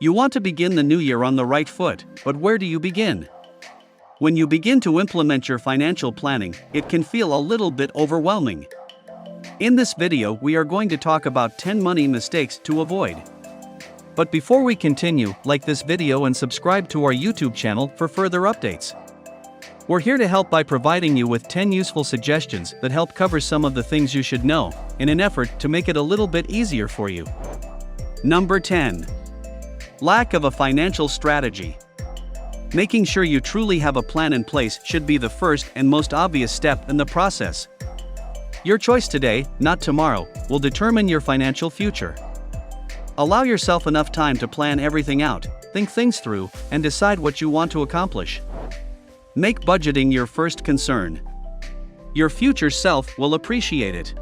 You want to begin the new year on the right foot, but where do you begin? When you begin to implement your financial planning, it can feel a little bit overwhelming. In this video, we are going to talk about 10 money mistakes to avoid. But before we continue, like this video and subscribe to our YouTube channel for further updates. We're here to help by providing you with 10 useful suggestions that help cover some of the things you should know, in an effort to make it a little bit easier for you. Number 10. Lack of a financial strategy. Making sure you truly have a plan in place should be the first and most obvious step in the process. Your choice today, not tomorrow, will determine your financial future. Allow yourself enough time to plan everything out, think things through, and decide what you want to accomplish. Make budgeting your first concern. Your future self will appreciate it.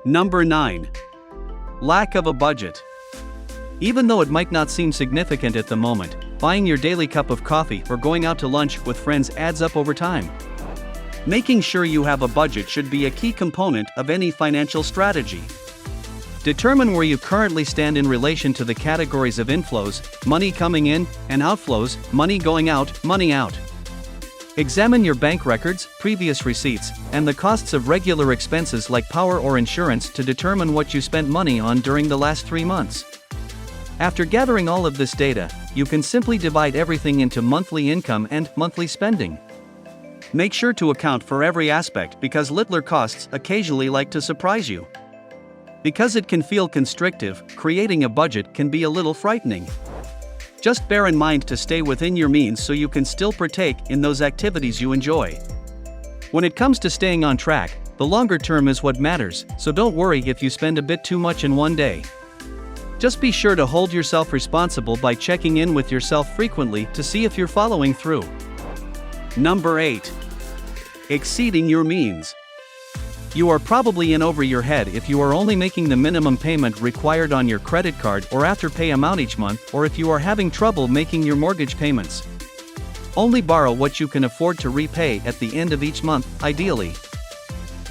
Number 9. Lack of a budget. Even though it might not seem significant at the moment, buying your daily cup of coffee or going out to lunch with friends adds up over time. Making sure you have a budget should be a key component of any financial strategy. Determine where you currently stand in relation to the categories of inflows, money coming in, and outflows, money going out, money out. Examine your bank records, previous receipts, and the costs of regular expenses like power or insurance to determine what you spent money on during the last 3 months. After gathering all of this data, you can simply divide everything into monthly income and monthly spending. Make sure to account for every aspect because littler costs occasionally like to surprise you. Because it can feel constrictive, creating a budget can be a little frightening. Just bear in mind to stay within your means so you can still partake in those activities you enjoy. When it comes to staying on track, the longer term is what matters, so don't worry if you spend a bit too much in one day. Just be sure to hold yourself responsible by checking in with yourself frequently to see if you're following through. Number 8. Exceeding your means. You are probably in over your head if you are only making the minimum payment required on your credit card or after-pay amount each month, or if you are having trouble making your mortgage payments. Only borrow what you can afford to repay at the end of each month, ideally.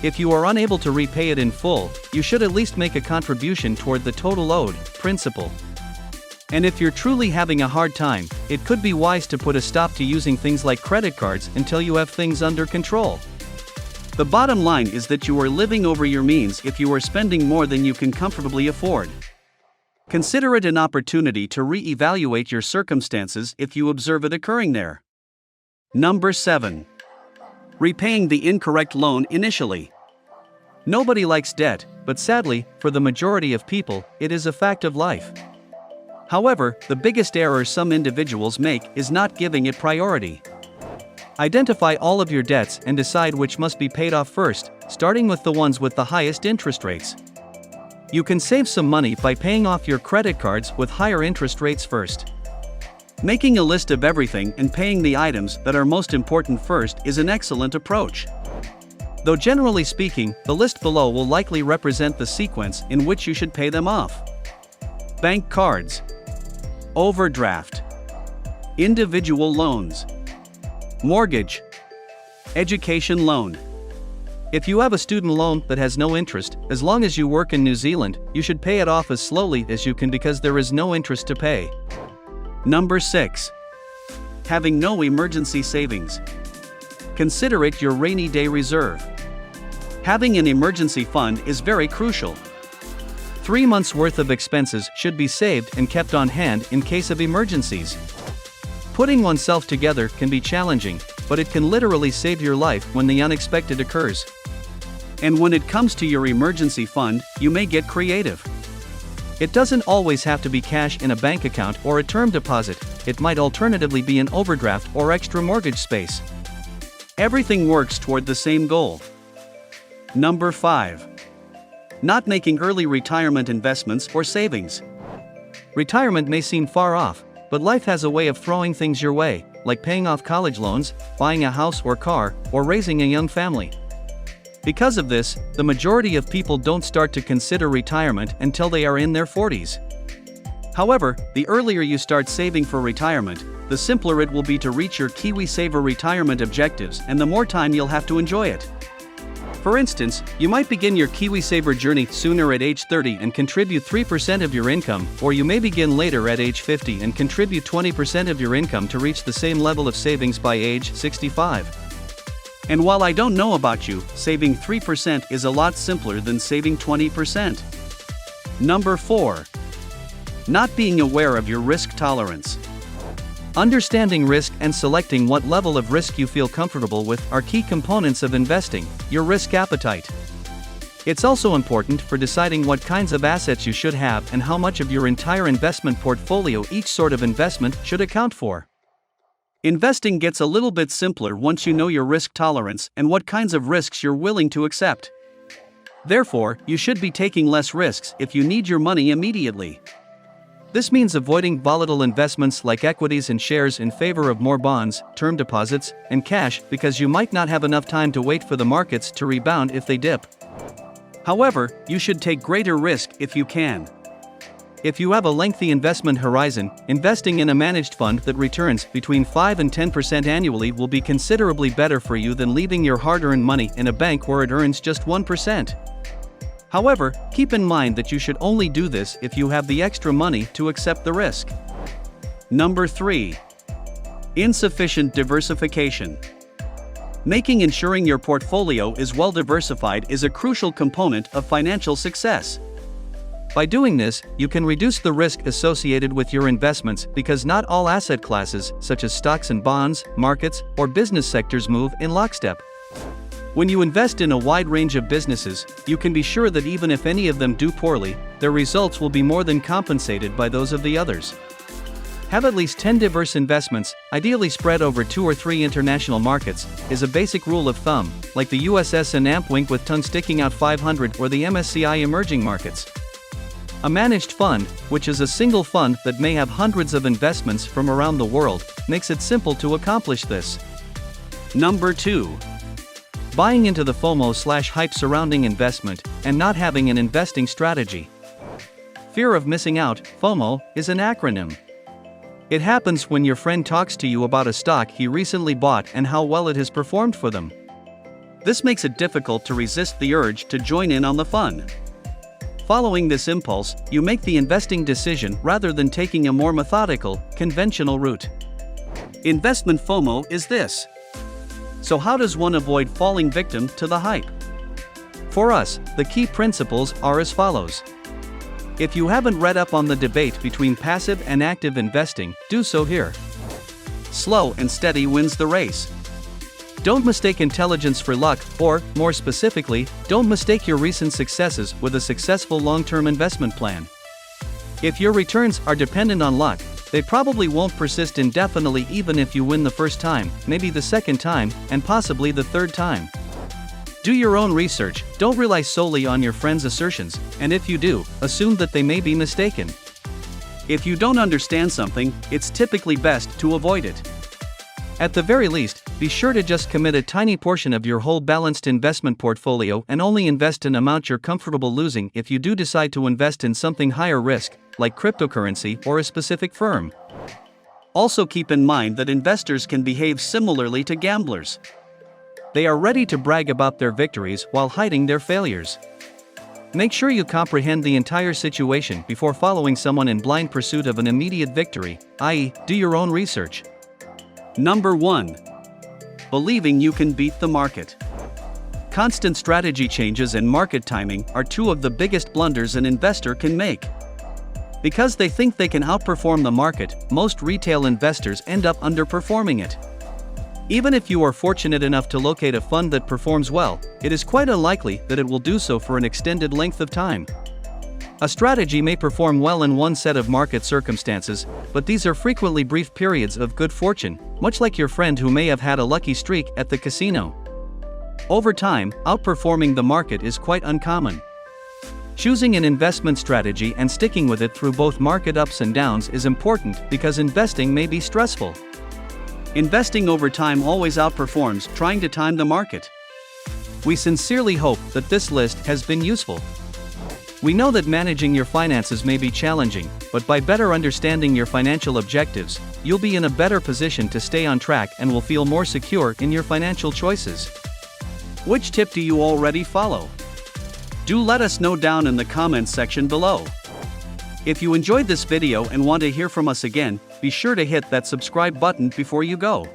If you are unable to repay it in full, you should at least make a contribution toward the total owed principal. And if you're truly having a hard time, it could be wise to put a stop to using things like credit cards until you have things under control. The bottom line is that you are living over your means if you are spending more than you can comfortably afford. Consider it an opportunity to re-evaluate your circumstances if you observe it occurring there. Number 7. Repaying the incorrect loan initially. Nobody likes debt, but sadly, for the majority of people, it is a fact of life. However, the biggest error some individuals make is not giving it priority. Identify all of your debts and decide which must be paid off first, starting with the ones with the highest interest rates. You can save some money by paying off your credit cards with higher interest rates first. Making a list of everything and paying the items that are most important first is an excellent approach. Though generally speaking, the list below will likely represent the sequence in which you should pay them off. Bank cards, overdraft, individual loans, mortgage, education loan. If you have a student loan that has no interest, as long as you work in New Zealand, you should pay it off as slowly as you can because there is no interest to pay. Number 6. Having no emergency savings. Consider it your rainy day reserve. Having an emergency fund is very crucial. 3 months' worth of expenses should be saved and kept on hand in case of emergencies. Putting oneself together can be challenging, but it can literally save your life when the unexpected occurs. And when it comes to your emergency fund, you may get creative. It doesn't always have to be cash in a bank account or a term deposit, it might alternatively be an overdraft or extra mortgage space. Everything works toward the same goal. Number 5. Not making early retirement investments or savings. Retirement may seem far off, but life has a way of throwing things your way, like paying off college loans, buying a house or car, or raising a young family. Because of this, the majority of people don't start to consider retirement until they are in their 40s. However, the earlier you start saving for retirement, the simpler it will be to reach your KiwiSaver retirement objectives and the more time you'll have to enjoy it. For instance, you might begin your KiwiSaver journey sooner at age 30 and contribute 3% of your income, or you may begin later at age 50 and contribute 20% of your income to reach the same level of savings by age 65. And while I don't know about you, saving 3% is a lot simpler than saving 20%. Number 4. Not being aware of your risk tolerance. Understanding risk and selecting what level of risk you feel comfortable with are key components of investing, your risk appetite. It's also important for deciding what kinds of assets you should have and how much of your entire investment portfolio each sort of investment should account for. Investing gets a little bit simpler once you know your risk tolerance and what kinds of risks you're willing to accept. Therefore, you should be taking less risks if you need your money immediately. This means avoiding volatile investments like equities and shares in favor of more bonds, term deposits, and cash because you might not have enough time to wait for the markets to rebound if they dip. However, you should take greater risk if you can. If you have a lengthy investment horizon, investing in a managed fund that returns between 5 and 10% annually will be considerably better for you than leaving your hard-earned money in a bank where it earns just 1%. However, keep in mind that you should only do this if you have the extra money to accept the risk. Number 3. Insufficient diversification. Making ensuring your portfolio is well diversified is a crucial component of financial success. By doing this, you can reduce the risk associated with your investments because not all asset classes, such as stocks and bonds, markets, or business sectors move in lockstep. When you invest in a wide range of businesses, you can be sure that even if any of them do poorly, their results will be more than compensated by those of the others. Have at least 10 diverse investments, ideally spread over 2 or 3 international markets, is a basic rule of thumb, like the USS and Ampwink with tongue sticking out 500 or the MSCI emerging markets. A managed fund, which is a single fund that may have hundreds of investments from around the world, makes it simple to accomplish this. Number 2. Buying into the FOMO/hype surrounding investment, and not having an investing strategy. Fear of missing out, FOMO, is an acronym. It happens when your friend talks to you about a stock he recently bought and how well it has performed for them. This makes it difficult to resist the urge to join in on the fun. Following this impulse, you make the investing decision rather than taking a more methodical, conventional route. Investment FOMO is this. So how does one avoid falling victim to the hype? For us, the key principles are as follows. If you haven't read up on the debate between passive and active investing, do so here. Slow and steady wins the race. Don't mistake intelligence for luck, or, more specifically, don't mistake your recent successes with a successful long-term investment plan. If your returns are dependent on luck, they probably won't persist indefinitely even if you win the first time, maybe the second time, and possibly the third time. Do your own research, don't rely solely on your friends' assertions, and if you do, assume that they may be mistaken. If you don't understand something, it's typically best to avoid it. At the very least, be sure to just commit a tiny portion of your whole balanced investment portfolio and only invest an amount you're comfortable losing if you do decide to invest in something higher risk, like cryptocurrency or a specific firm. Also keep in mind that investors can behave similarly to gamblers. They are ready to brag about their victories while hiding their failures. Make sure you comprehend the entire situation before following someone in blind pursuit of an immediate victory, i.e., do your own research. Number 1. Believing you can beat the market. Constant strategy changes and market timing are two of the biggest blunders an investor can make. Because they think they can outperform the market, most retail investors end up underperforming it. Even if you are fortunate enough to locate a fund that performs well, it is quite unlikely that it will do so for an extended length of time. A strategy may perform well in one set of market circumstances, but these are frequently brief periods of good fortune, much like your friend who may have had a lucky streak at the casino. Over time, outperforming the market is quite uncommon. Choosing an investment strategy and sticking with it through both market ups and downs is important because investing may be stressful. Investing over time always outperforms trying to time the market. We sincerely hope that this list has been useful. We know that managing your finances may be challenging, but by better understanding your financial objectives, you'll be in a better position to stay on track and will feel more secure in your financial choices. Which tip do you already follow? Do let us know down in the comments section below. If you enjoyed this video and want to hear from us again, be sure to hit that subscribe button before you go.